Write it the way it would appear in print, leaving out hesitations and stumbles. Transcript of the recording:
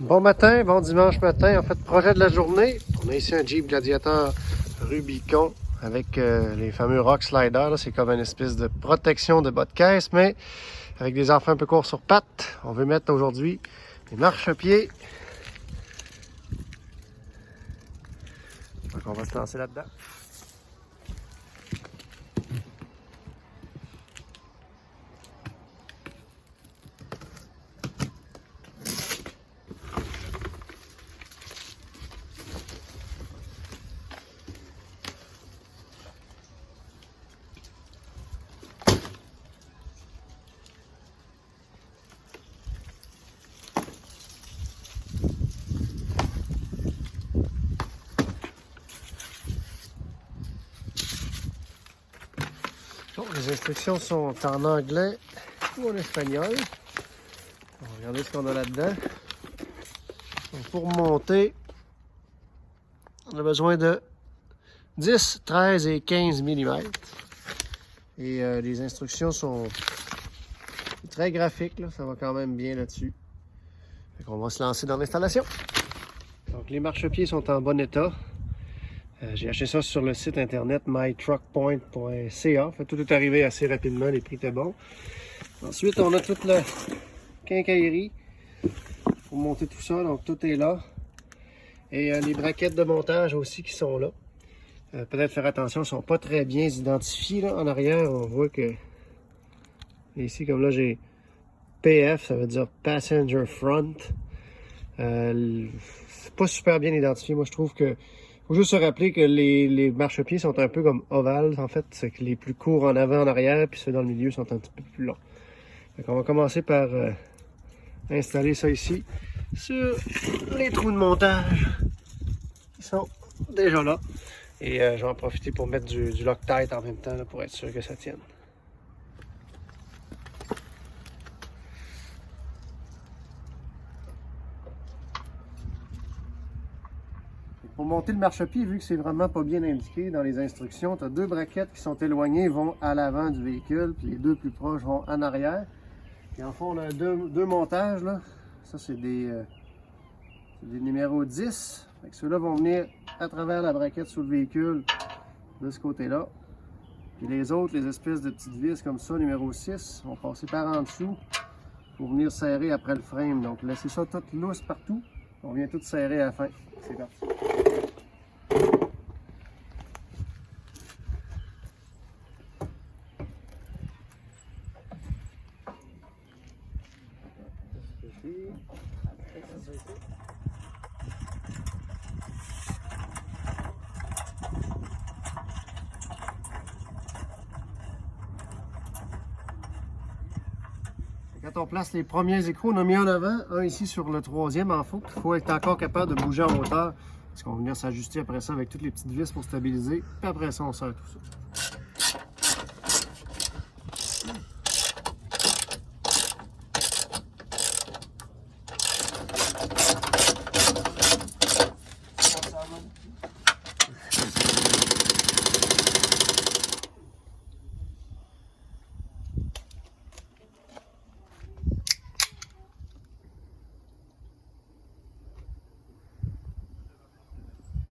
Bon matin, bon dimanche matin. En fait, projet de la journée. On a ici un Jeep Gladiator Rubicon avec les fameux Rock Sliders. C'est comme une espèce de protection de bas de caisse, mais avec des enfants un peu courts sur pattes. On veut mettre aujourd'hui des marchepieds. Donc on va se lancer là-dedans. Bon, les instructions sont en anglais ou en espagnol. On va regarder ce qu'on a là-dedans. Donc pour monter, on a besoin de 10, 13 et 15 mm. Et les instructions sont très graphiques, là. Ça va quand même bien là-dessus. On va se lancer dans l'installation. Donc les marchepieds sont en bon état. J'ai acheté ça sur le site internet mytruckpoint.ca. En fait, tout est arrivé assez rapidement, les prix étaient bons. Ensuite, on a toute la quincaillerie pour monter tout ça, donc tout est là. Et les braquettes de montage aussi qui sont là. Peut-être faire attention, elles ne sont pas très bien identifiées. Là. En arrière, on voit que ici, comme là, j'ai PF, ça veut dire Passenger Front. C'est pas super bien identifié. Moi, je trouve que faut juste se rappeler que les marchepieds sont un peu comme ovales. En fait, c'est que les plus courts en avant, en arrière, puis ceux dans le milieu sont un petit peu plus longs. Donc, on va commencer par installer ça ici sur les trous de montage. Ils sont déjà là. Et je vais en profiter pour mettre du Loctite en même temps là, pour être sûr que ça tienne. Pour monter le marchepied, vu que c'est vraiment pas bien indiqué dans les instructions, tu as deux braquettes qui sont éloignées, vont à l'avant du véhicule, puis les deux plus proches vont en arrière. Et en fond, on a deux montages, là. Ça, c'est des numéros 10. Ceux-là vont venir à travers la braquette sous le véhicule de ce côté-là. Puis les autres, les espèces de petites vis comme ça, numéro 6, vont passer par en dessous pour venir serrer après le frame. Donc, laissez ça tout lousse partout. On vient tout serrer à la fin. C'est parti. Quand on place les premiers écrous, on a mis en avant, un ici sur le troisième en fond. Il faut être encore capable de bouger en hauteur. Parce qu'on va venir s'ajuster après ça avec toutes les petites vis pour stabiliser. Puis après ça, on serre tout ça.